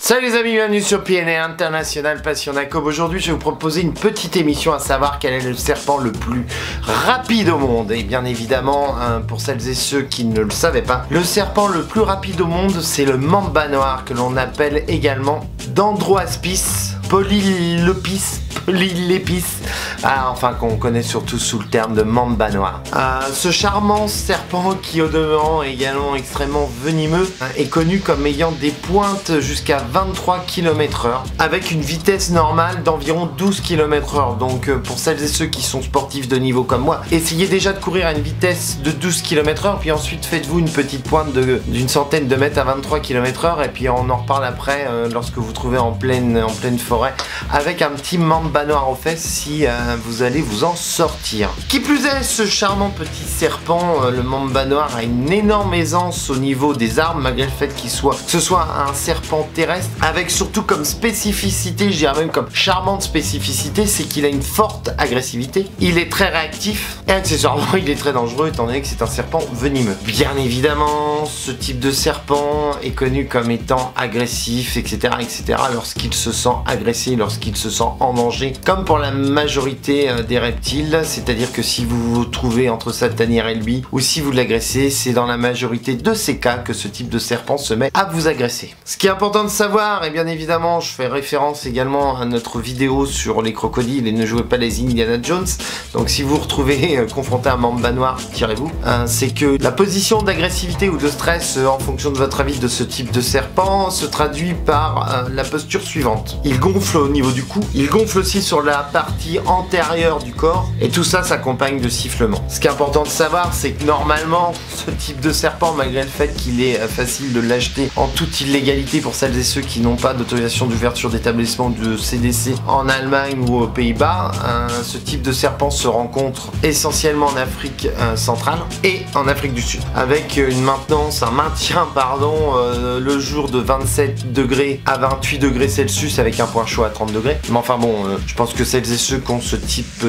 Salut les amis, bienvenue sur PNR International Passion Jacob. Aujourd'hui je vais vous proposer une petite émission à savoir quel est le serpent le plus rapide au monde. Et bien évidemment, pour celles et ceux qui ne le savaient pas, le serpent le plus rapide au monde c'est le mamba noir, que l'on appelle également Dendroaspis polylepis, enfin qu'on connaît surtout sous le terme de mamba noir. Ce charmant serpent qui au demeurant est également extrêmement venimeux est connu comme ayant des pointes jusqu'à 23 km/h avec une vitesse normale d'environ 12 km/h. Donc pour celles et ceux qui sont sportifs de niveau comme moi, essayez déjà de courir à une vitesse de 12 km/h puis ensuite faites-vous une petite pointe d'une centaine de mètres à 23 km/h et puis on en reparle après lorsque vous trouvez en pleine forêt avec un petit mamba noir aux fesses si vous allez vous en sortir. Qui plus est, ce charmant petit serpent, le mamba noir, a une énorme aisance au niveau des arbres malgré le fait que ce soit un serpent terrestre, avec surtout comme spécificité, je dirais même comme charmante spécificité, c'est qu'il a une forte agressivité, il est très réactif et accessoirement il est très dangereux étant donné que c'est un serpent venimeux. Bien évidemment, ce type de serpent est connu comme étant agressif, etc. lorsqu'il se sent agressé, lorsqu'il se sent en danger, comme pour la majorité des reptiles, c'est-à-dire que si vous vous trouvez entre sa tanière et lui, ou si vous l'agressez, c'est dans la majorité de ces cas que ce type de serpent se met à vous agresser. Ce qui est important de savoir, et bien évidemment je fais référence également à notre vidéo sur les crocodiles et ne jouez pas les Indiana Jones, donc si vous vous retrouvez confronté à un mamba noir, tirez-vous, c'est que la position d'agressivité ou de stress en fonction de votre avis de ce type de serpent se traduit par la posture suivante. Il gonfle au niveau du cou, il gonfle aussi sur la partie antérieure du corps et tout ça s'accompagne de sifflements. Ce qui est important de savoir, c'est que normalement ce type de serpent, malgré le fait qu'il est facile de l'acheter en toute illégalité pour celles et ceux qui n'ont pas d'autorisation d'ouverture d'établissement de CDC en Allemagne ou aux Pays-Bas, ce type de serpent se rencontre essentiellement en Afrique centrale et en Afrique du Sud, avec un maintien le jour de 27 degrés à 28 degrés Celsius avec un point chaud à 30 degrés. Mais enfin bon, je pense que celles et ceux qui ont ce type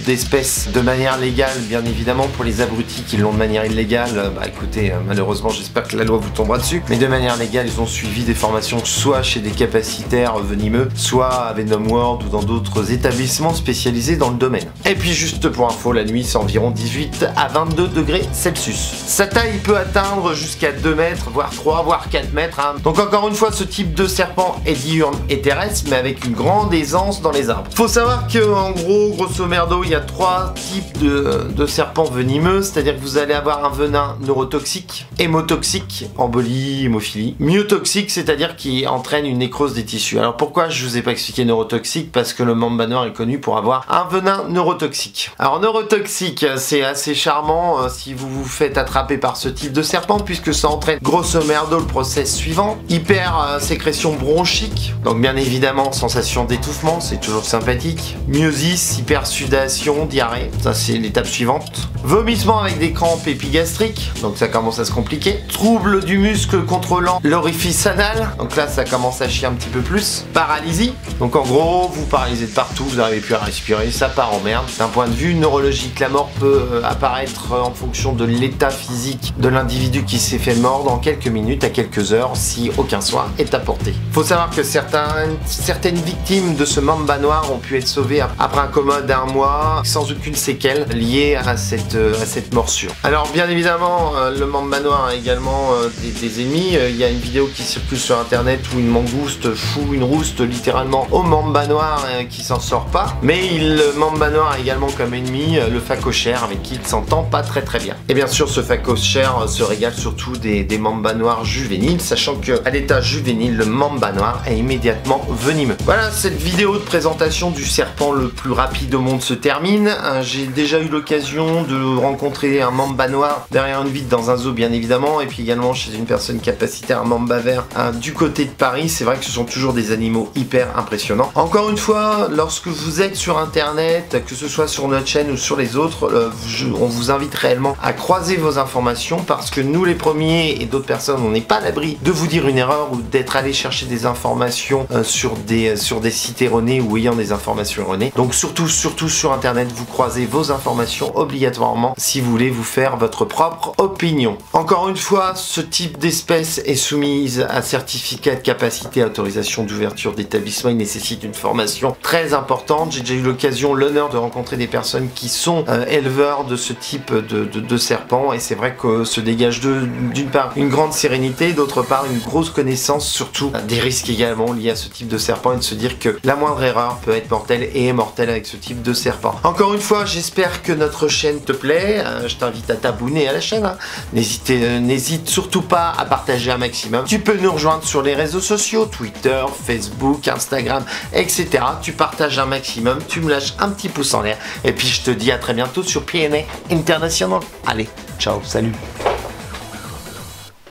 d'espèce de manière légale, bien évidemment, pour les abrutis qui l'ont de manière illégale, écoutez, malheureusement j'espère que la loi vous tombera dessus, mais de manière légale ils ont suivi des formations soit chez des capacitaires venimeux, soit à Venom World ou dans d'autres établissements spécialisés dans le domaine. Et puis juste pour info, la nuit c'est environ 18 à 22 degrés Celsius. Sa taille peut atteindre jusqu'à 2 mètres, voire 3, voire 4 mètres. Donc encore une fois, ce type de serpent est diurne et terrestre, mais avec une grande aisance dans les arbres. Faut savoir que en gros, grosso merdo, il y a 3 types de serpents venimeux, c'est-à-dire que vous allez avoir un venin neurotoxique, hémotoxique, embolie, hémophilie, myotoxique, c'est-à-dire qui entraîne une nécrose des tissus. Alors pourquoi je vous ai pas expliqué neurotoxique? Parce que le mamba noir est connu pour avoir un venin neurotoxique. Alors neurotoxique, c'est assez charmant si vous vous faites attraper par ce type de serpent, puisque ça entraîne grosso merdo le process suivant: hyper sécrétion bronchique, donc bien évidemment sensation d'étouffement, c'est toujours sympathique, myosis, hypersudation, diarrhée, ça c'est l'étape suivante, vomissement avec des crampes épigastriques, donc ça commence à se compliquer, trouble du muscle contrôlant l'orifice anal, donc là ça commence à chier un petit peu plus, paralysie, donc en gros vous paralysez de partout, vous n'arrivez plus à respirer, ça part en merde. D'un point de vue neurologique, la mort peut apparaître en fonction de l'état physique de l'individu qui s'est fait mordre en quelques minutes à quelques heures si aucun soin est apporté. Faut savoir que certaines victimes de ce mamba noir ont pu être sauvées après un coma d'1 mois sans aucune séquelle liée à cette morsure. Alors bien évidemment, le mamba noir a également des ennemis. Il y a une vidéo qui circule sur internet où une mangouste fout une rouste littéralement au mamba noir qui s'en sort pas. Mais le mamba noir a également comme ennemi le phacochère avec qui il s'entend pas très bien. Et bien sûr, ce phacochère se régale surtout des mamba noirs juvéniles, sachant qu'à l'état juvénile, le mamba noir est immédiatement venimeux. Voilà, cette vidéo de présentation du serpent le plus rapide au monde se termine. J'ai déjà eu l'occasion de rencontrer un mamba noir derrière une vitre dans un zoo, bien évidemment, et puis également chez une personne capacitaire, un mamba vert du côté de Paris. C'est vrai que ce sont toujours des animaux hyper impressionnants. Encore une fois, lorsque vous êtes sur internet, que ce soit sur notre chaîne ou sur les autres, on vous invite réellement à croiser vos informations, parce que nous les premiers et d'autres personnes, on n'est pas à l'abri de vous dire une erreur ou d'être allé chercher des informations sur des sites erronés ou ayant des informations erronées. Donc surtout sur internet, vous croisez vos informations obligatoirement si vous voulez vous faire votre propre opinion. Encore une fois, ce type d'espèce est soumise à certificat de capacité, autorisation d'ouverture d'établissement. Il nécessite une formation très importante. J'ai déjà eu l'honneur de rencontrer des personnes qui sont éleveurs de ce type de serpents, et c'est vrai que se dégage d'une part une grande sérénité, d'autre part une grosse connaissance, surtout des risques également liés à ce type de serpent, et de se dire que la moindre erreur peut être mortelle et est mortelle avec ce type de serpent. Encore une fois, j'espère que notre chaîne te plaît. Je t'invite à t'abonner à la chaîne, hein. N'hésite surtout pas à partager un maximum. Tu peux nous rejoindre sur les réseaux sociaux, Twitter, Facebook, Instagram, etc. Tu partages un maximum, tu me lâches un petit pouce en l'air, et puis je te dis à très bientôt sur PNA International. Allez, ciao, salut.